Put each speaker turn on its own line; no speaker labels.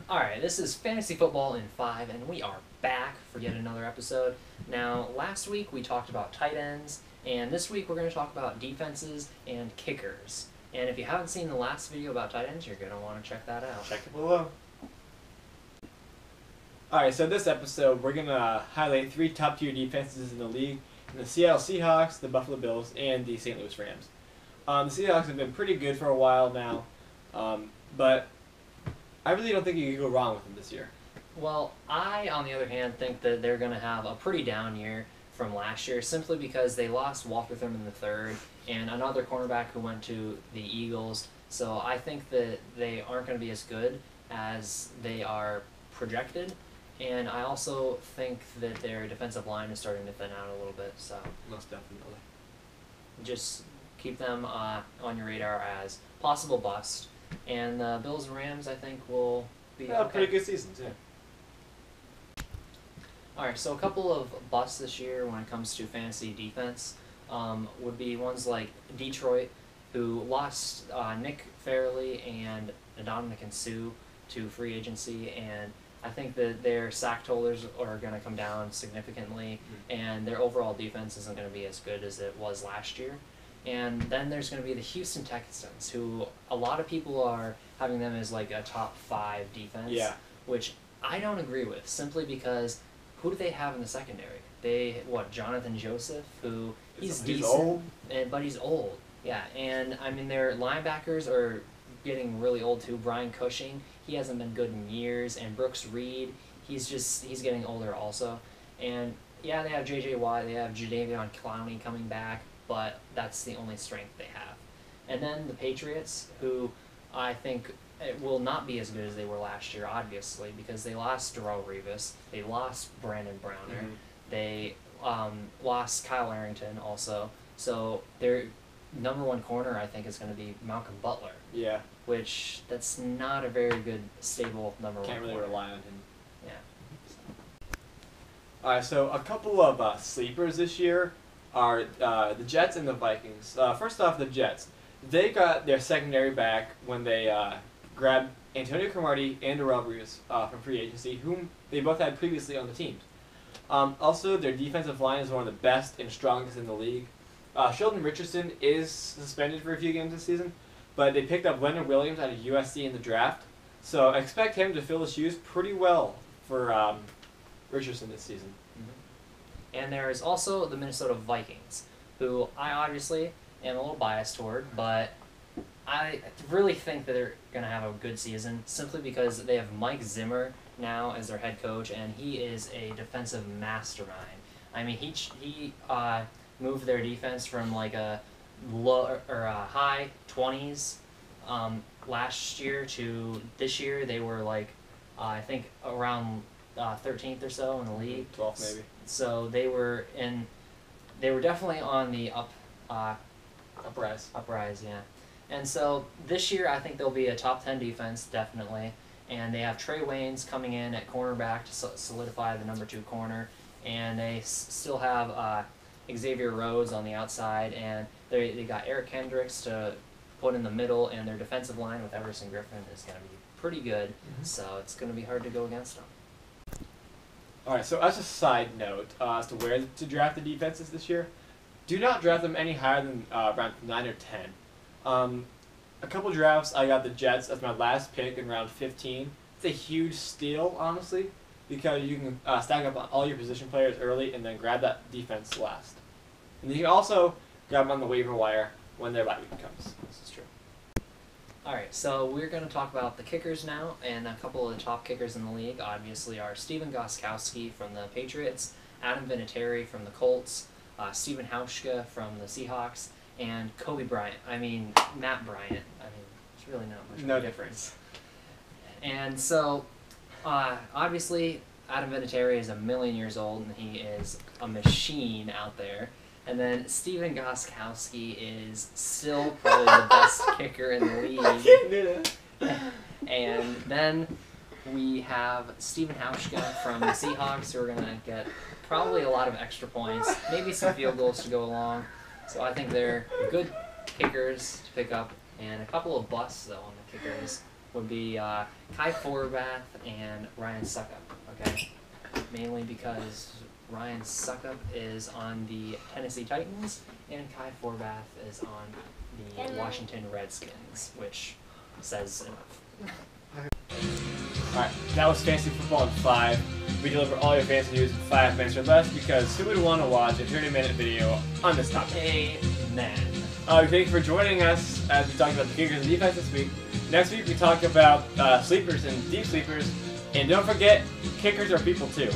Alright, this is Fantasy Football in 5, and we are back for yet another episode. Now, last week we talked about tight ends, and this week we're going to talk about defenses and kickers. And if you haven't seen the last video about tight ends, you're going to want to check that out.
Check it below. Alright, so this episode we're going to highlight 3 top-tier defenses in the league. The Seattle Seahawks, the Buffalo Bills, and the St. Louis Rams. The Seahawks have been pretty good for a while now, but I really don't think you can go wrong with them this year.
Well, I, on the other hand, think that they're going to have a pretty down year from last year, simply because they lost Walter Thurman III and another cornerback who went to the Eagles. So I think that they aren't going to be as good as they are projected. And I also think that their defensive line is starting to thin out a little bit. So
Most definitely.
just keep them on your radar as possible bust. And the Bills and Rams, I think, will be okay.
Pretty good seasons, yeah.
Alright, so a couple of busts this year when it comes to fantasy defense would be ones like Detroit, who lost Nick Fairley and Ndamukong Suh to free agency, and I think that their sack totals are going to come down significantly, and their overall defense isn't going to be as good as it was last year. And then there's going to be the Houston Texans, who a lot of people are having them as like a top 5 defense,
Yeah.
which I don't agree with, simply because who do they have in the secondary? Jonathan Joseph, who he's decent,
old.
but he's old. Yeah, and I mean their linebackers are getting really old too. Brian Cushing, he hasn't been good in years, and Brooks Reed, he's getting older also. And yeah, they have J.J. Watt, they have Jadeveon Clowney coming back, but that's the only strength they have. And then the Patriots, who I think it will not be as good as they were last year, obviously, because they lost Darrelle Revis, they lost Brandon Browner, they lost Kyle Arrington also. So their number 1 corner, I think, is going to be Malcolm Butler.
Yeah.
Which, that's not a very good, stable number 1
Can't really
corner.
rely on him.
Yeah.
Alright, so a couple of sleepers this year are the Jets and the Vikings. First off, the Jets. They got their secondary back when they grabbed Antonio Cromartie and Darrelle Revis from free agency, whom they both had previously on the team. Also, their defensive line is one of the best and strongest in the league. Sheldon Richardson is suspended for a few games this season, but they picked up Leonard Williams out of USC in the draft, so expect him to fill the shoes pretty well for Richardson this season.
And there is also the Minnesota Vikings, who I obviously am a little biased toward, but I really think that they're going to have a good season, simply because they have Mike Zimmer now as their head coach, and he is a defensive mastermind. I mean, he moved their defense from like a low or a high 20s last year to this year. They were like I think around 13th or so in the league.
12th maybe.
So they were definitely on the
Uprise.
uprise, yeah. And so this year I think they'll be a top 10 defense, definitely. And they have Trey Waynes coming in at cornerback to solidify the number 2 corner. And they still have Xavier Rhodes on the outside, and they got Eric Kendricks to put in the middle, and their defensive line with Everson Griffin is going to be pretty good. So it's going to be hard to go against them.
Alright, so as a side note, as to where to draft the defenses this year, do not draft them any higher than around 9 or 10. A couple drafts, I got the Jets as my last pick in round 15. It's a huge steal, honestly, because you can stack up on all your position players early and then grab that defense last. And you can also grab them on the waiver wire when their bye week comes. This is true.
Alright, so we're going to talk about the kickers now, and a couple of the top kickers in the league obviously are Stephen Gostkowski from the Patriots, Adam Vinatieri from the Colts, Stephen Hauschka from the Seahawks, and Matt Bryant. I mean, there's really not much
No
difference. And so, obviously, Adam Vinatieri is 1,000,000 years old, and he is a machine out there. And then Stephen Gostkowski is still probably the best kicker in the league. And then we have Stephen Hauschka from the Seahawks, who are going to get probably a lot of extra points, maybe some field goals to go along. So I think they're good kickers to pick up, and a couple of busts, though, on the kickers would be Kai Forbath and Ryan Suckup. Okay, mainly because Ryan Suckup is on the Tennessee Titans and Kai Forbath is on the Washington Redskins, which says enough.
Alright, that was Fantasy Football in 5. We deliver all your fantasy news in 5 minutes or less because who would want to watch a 30-minute video on this topic?
Amen.
Thank you for joining us as we talk about the kickers and defense this week. Next week we talk about sleepers and deep sleepers. And don't forget, kickers are people too.